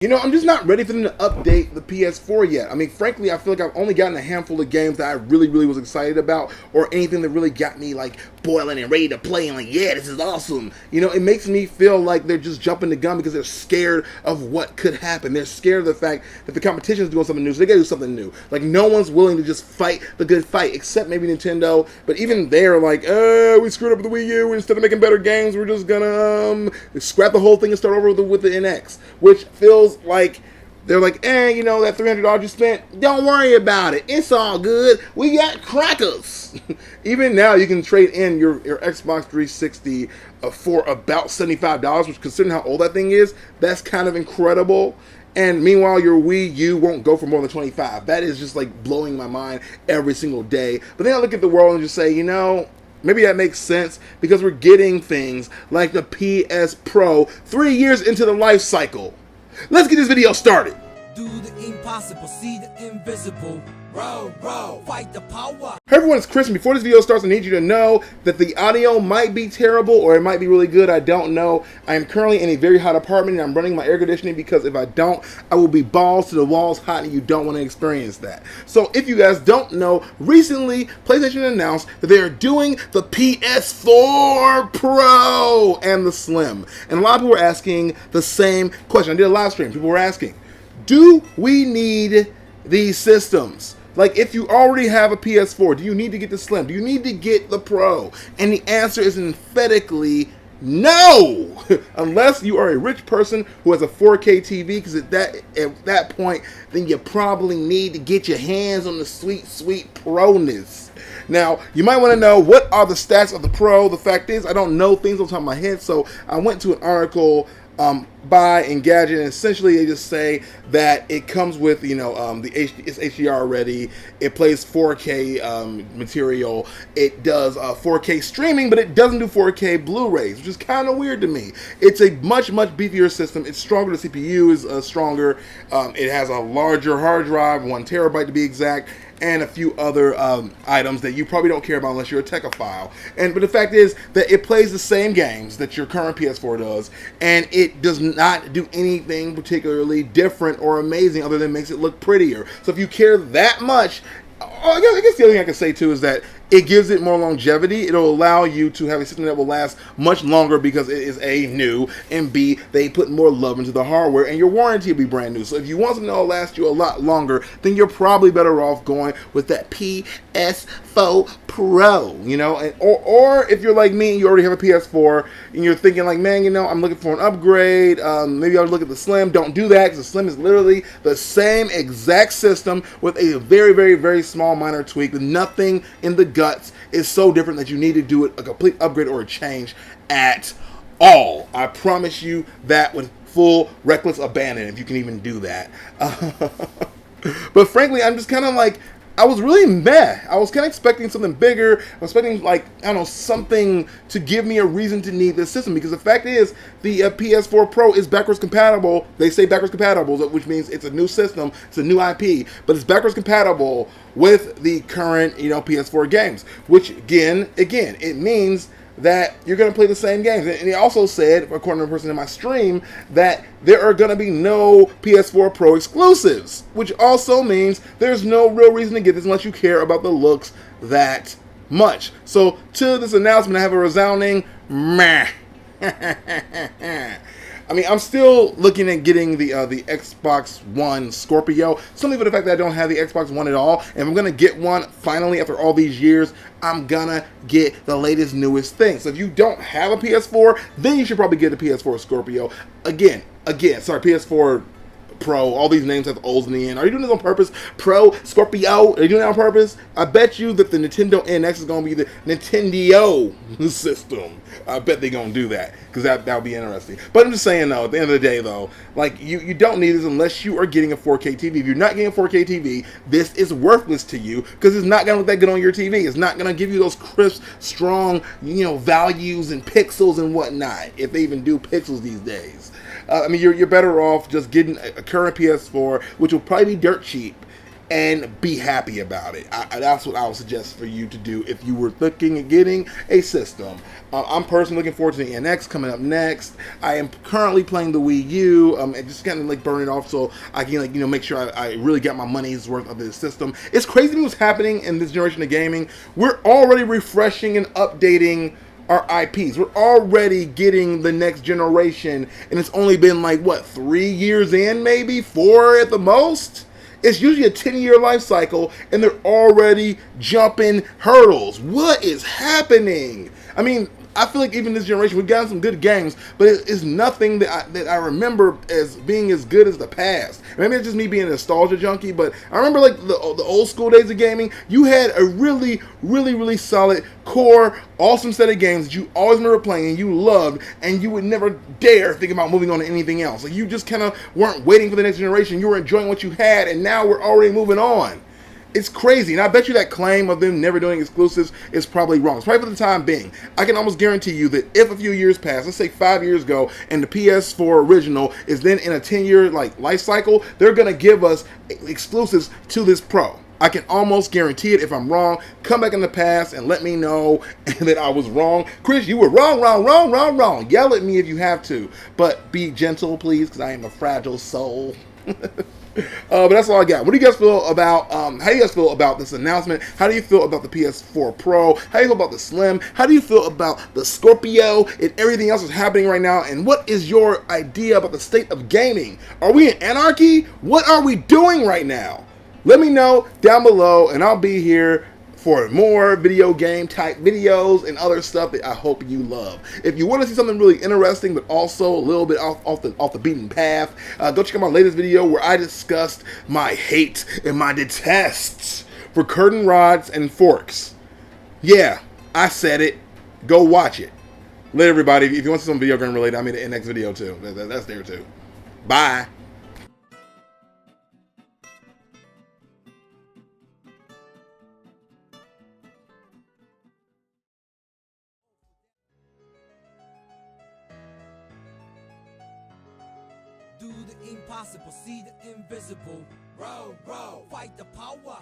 You know, I'm just not ready for them to update the PS4 yet. I mean, frankly, I feel like I've only gotten a handful of games that I really was excited about, or anything that really got me, like, boiling and ready to play, and like, yeah, this is awesome. You know, it makes me feel like they're just jumping the gun because they're scared of what could happen. They're scared of the fact that the competition is doing something new, so they gotta do something new. Like, no one's willing to just fight the good fight, except maybe Nintendo, but even they're like, we screwed up with the Wii U, instead of making better games, we're just gonna scrap the whole thing and start over with the NX, which feels like they're like, you know, that $300 you spent, don't worry about it. It's all good. We got crackers. Even now, you can trade in your Xbox 360 for about $75, which, considering how old that thing is, that's kind of incredible. And meanwhile, your Wii U won't go for more than $25. That is just like blowing my mind every single day. But then I look at the world and just say, you know, maybe that makes sense because we're getting things like the PS Pro 3 years into the life cycle. Let's get this video started. Do the impossible, see the invisible. Row, fight the power. Hey everyone, it's Chris, and before this video starts, I need you to know that the audio might be terrible or it might be really good. I don't know. I am currently in a very hot apartment and I'm running my air conditioning because if I don't, I will be balls to the walls hot, and you don't want to experience that. So if you guys don't know, recently PlayStation announced that they are doing the PS4 Pro and the Slim. And a lot of people were asking the same question. I did a live stream. People were asking, do we need these systems? Like, if you already have a PS4, do you need to get the Slim? Do you need to get the Pro? And the answer is emphatically no, unless you are a rich person who has a 4K TV, because at that point, then you probably need to get your hands on the sweet Pro-ness. Now, you might want to know, what are the stats of the Pro? The fact is, I don't know things on top of my head, so I went to an article by Engadget, and essentially they just say that it comes with, you know, it's HDR ready, it plays 4K material, it does 4K streaming, but it doesn't do 4K Blu-rays, which is kind of weird to me. It's a much beefier system. It's stronger. The CPU is stronger. It has a larger hard drive, 1 terabyte to be exact, and a few other items that you probably don't care about unless you're a techophile. But the fact is that it plays the same games that your current PS4 does, and it does not do anything particularly different or amazing other than makes it look prettier. So if you care that much, I guess the other thing I can say too is that it gives it more longevity. It'll allow you to have a system that will last much longer because it is A, new, and B, they put more love into the hardware, and your warranty will be brand new. So if you want something that will last you a lot longer, then you're probably better off going with that PS4 Pro, you know? Or if you're like me and you already have a PS4 and you're thinking like, man, you know, I'm looking for an upgrade, maybe I'll look at the Slim. Don't do that, because the Slim is literally the same exact system with a very small minor tweak, with nothing in the guts is so different that you need to do it a complete upgrade or a change at all. I promise you that with full reckless abandon, if you can even do that. But frankly, I'm just kind of like, I was really meh. I was kind of expecting something bigger. I was expecting, like, I don't know, something to give me a reason to need this system, because the fact is, the PS4 Pro is backwards compatible. They say backwards compatible, which means it's a new system, it's a new IP, but it's backwards compatible with the current, you know, PS4 games, which again, it means that you're going to play the same games. And he also said, according to a person in my stream, that there are going to be no PS4 Pro exclusives, which also means there's no real reason to get this unless you care about the looks that much. So to this announcement, I have a resounding meh. I mean, I'm still looking at getting the Xbox One Scorpio, simply for the fact that I don't have the Xbox One at all. And if I'm going to get one, finally, after all these years, I'm going to get the latest, newest thing. So if you don't have a PS4, then you should probably get a PS4 Scorpio. Again, sorry, PS4 Pro, all these names have O's in the end. Are you doing this on purpose? Pro, Scorpio, are you doing that on purpose? I bet you that the Nintendo NX is going to be the Nintendo system. I bet they're going to do that, because that'll be interesting. But I'm just saying, though, at the end of the day, though, like, you don't need this unless you are getting a 4K TV. If you're not getting a 4K TV, this is worthless to you, because it's not going to look that good on your TV. It's not going to give you those crisp, strong, you know, values and pixels and whatnot, if they even do pixels these days. I mean, you're better off just getting a current PS4, which will probably be dirt cheap, and be happy about it. That's what I would suggest for you to do if you were looking at getting a system. I'm personally looking forward to the NX coming up next. I am currently playing the Wii U and just kind of like burn it off so I can like, you know, make sure I really get my money's worth of this system. It's crazy what's happening in this generation of gaming. We're already refreshing and updating our IPs. We're already getting the next generation, and it's only been like, what, 3 years in, maybe 4 at the most? It's usually a 10-year life cycle, and they're already jumping hurdles. What is happening? I mean, I feel like even this generation, we've gotten some good games, but it's nothing that I remember as being as good as the past. Maybe it's just me being a nostalgia junkie, but I remember like the old school days of gaming. You had a really, really, really solid core, awesome set of games that you always remember playing and you loved, and you would never dare think about moving on to anything else. Like, you just kind of weren't waiting for the next generation. You were enjoying what you had, and now we're already moving on. It's crazy, and I bet you that claim of them never doing exclusives is probably wrong. It's probably for the time being. I can almost guarantee you that if a few years pass, let's say 5 years ago, and the PS4 original is then in a 10-year like life cycle, they're gonna give us exclusives to this Pro. I can almost guarantee it. If I'm wrong, come back in the past and let me know that I was wrong. Chris, you were wrong. Yell at me if you have to, but be gentle, please, because I am a fragile soul. But that's all I got. What do you guys feel about, how do you guys feel about this announcement? How do you feel about the PS4 Pro? How do you feel about the Slim? How do you feel about the Scorpio and everything else that's happening right now? And what is your idea about the state of gaming? Are we in anarchy? What are we doing right now? Let me know down below, and I'll be here for more video game type videos and other stuff that I hope you love. If you want to see something really interesting, but also a little bit off the beaten path, go check out my latest video where I discussed my hate and my detests for curtain rods and forks. Yeah, I said it. Go watch it. Later, everybody. If you want to see some video game related, I made an NX video too. That's there too. Bye. Do the impossible, see the invisible. Row, row, fight the power.